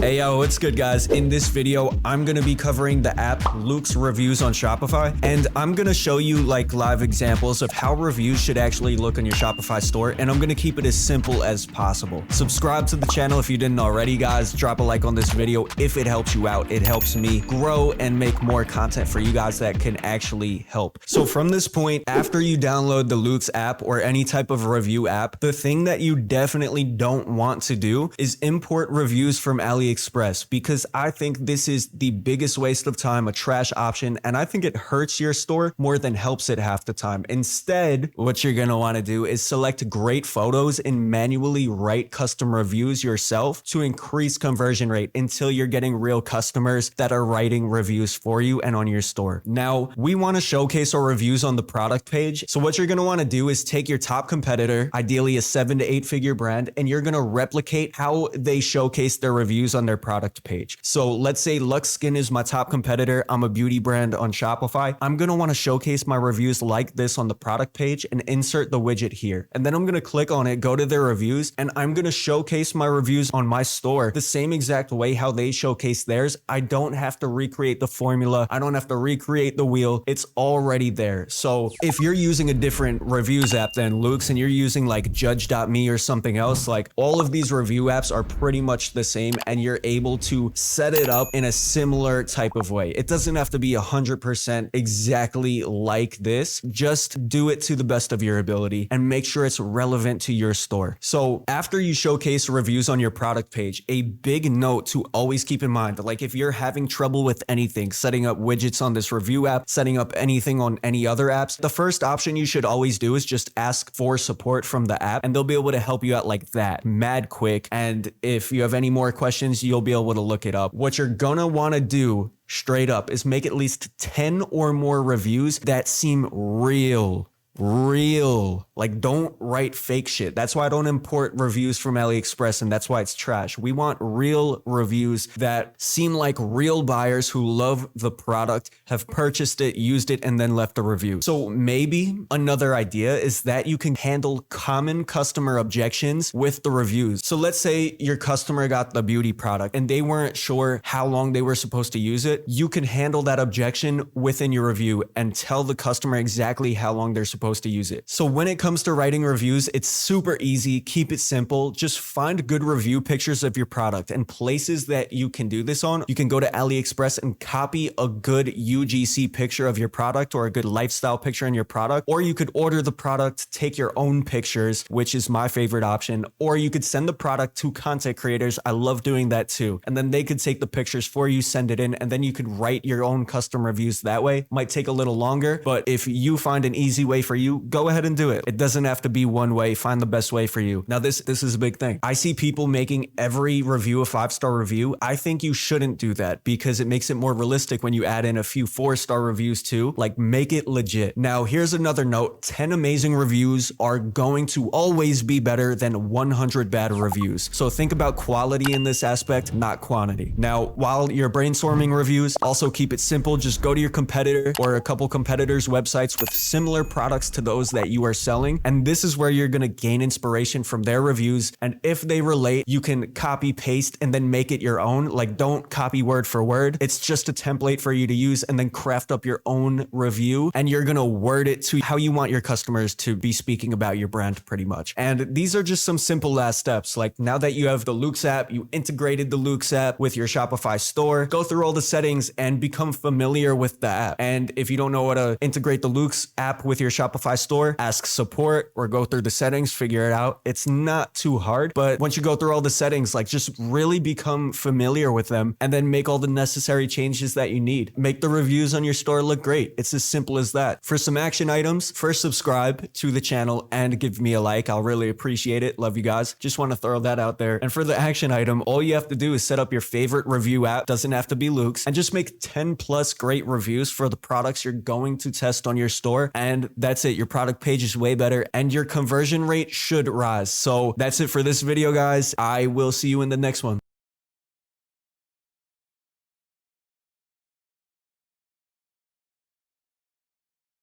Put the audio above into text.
Hey yo, what's good guys? In this video, I'm gonna be covering the app Loox Reviews on Shopify, and I'm gonna show you like live examples of how reviews should actually look on your Shopify store, and I'm gonna keep it as simple as possible. Subscribe to the channel if you didn't already, guys. Drop a like on this video if it helps you out. It helps me grow and make more content for you guys that can actually help. So from this point, after you download the Loox app or any type of review app, the thing that you definitely don't want to do is import reviews from AliExpress, because I think this is the biggest waste of time, a trash option, and I think it hurts your store more than helps it half the time. Instead, what you're gonna wanna do is select great photos and manually write custom reviews yourself to increase conversion rate until you're getting real customers that are writing reviews for you and on your store. Now, we wanna showcase our reviews on the product page. So what you're gonna wanna do is take your top competitor, ideally a 7 to 8 figure brand, and you're gonna replicate how they showcase their reviews on their product page. So let's say Lux Skin is my top competitor. I'm a beauty brand on Shopify. I'm gonna wanna showcase my reviews like this on the product page and insert the widget here. And then I'm gonna click on it, go to their reviews, and I'm gonna showcase my reviews on my store the same exact way how they showcase theirs. I don't have to recreate the formula. I don't have to recreate the wheel. It's already there. So if you're using a different reviews app than Loox and you're using like judge.me or something else, like all of these review apps are pretty much the same, and you're able to set it up in a similar type of way. It doesn't have to be 100% exactly like this. Just do it to the best of your ability and make sure it's relevant to your store. So after you showcase reviews on your product page, a big note to always keep in mind, like if you're having trouble with anything, setting up widgets on this review app, setting up anything on any other apps, the first option you should always do is just ask for support from the app, and they'll be able to help you out like that, mad quick. And if you have any more questions, you'll be able to look it up. What you're gonna wanna do straight up is make at least 10 or more reviews that seem real. Like, don't write fake shit. That's why I don't import reviews from AliExpress, and that's why it's trash. We want real reviews that seem like real buyers who love the product, have purchased it, used it, and then left a review. So maybe another idea is that you can handle common customer objections with the reviews. So let's say your customer got the beauty product and they weren't sure how long they were supposed to use it. You can handle that objection within your review and tell the customer exactly how long they're supposed to use it. So when it comes to writing reviews, it's super easy. Keep it simple. Just find good review pictures of your product, and places that you can do this on. You can go to AliExpress and copy a good UGC picture of your product or a good lifestyle picture in your product, or you could order the product, take your own pictures, which is my favorite option, or you could send the product to content creators. I love doing that too. And then they could take the pictures for you, send it in, and then you could write your own custom reviews that way. Might take a little longer, but if you find an easy way for you, go ahead and do it. It doesn't have to be one way. Find the best way for you. Now, this is a big thing. I see people making every review a 5-star review. I think you shouldn't do that because it makes it more realistic when you add in a few 4-star reviews too. Like, make it legit. Now, here's another note. 10 amazing reviews are going to always be better than 100 bad reviews. So think about quality in this aspect, not quantity. Now, while you're brainstorming reviews, also keep it simple. Just go to your competitor or a couple competitors' websites with similar products to those that you are selling, and this is where you're going to gain inspiration from their reviews. And if they relate, you can copy paste and then make it your own. Like, don't copy word for word. It's just a template for you to use, and then craft up your own review, and you're going to word it to how you want your customers to be speaking about your brand pretty much. And these are just some simple last steps. Like, now that you have the Loox app, you integrated the Loox app with your Shopify store, go through all the settings and become familiar with the app. And if you don't know how to integrate the Loox app with your Shopify store, ask support or go through the settings, figure it out. It's not too hard, but once you go through all the settings, like, just really become familiar with them and then make all the necessary changes that you need. Make the reviews on your store look great. It's as simple as that. For some action items, first subscribe to the channel and give me a like. I'll really appreciate it. Love you guys. Just want to throw that out there. And for the action item, all you have to do is set up your favorite review app. Doesn't have to be Loox, and just make 10 plus great reviews for the products you're going to test on your store. And that's it. Your product page is way better and your conversion rate should rise. So that's it for this video, guys. I will see you in the next one.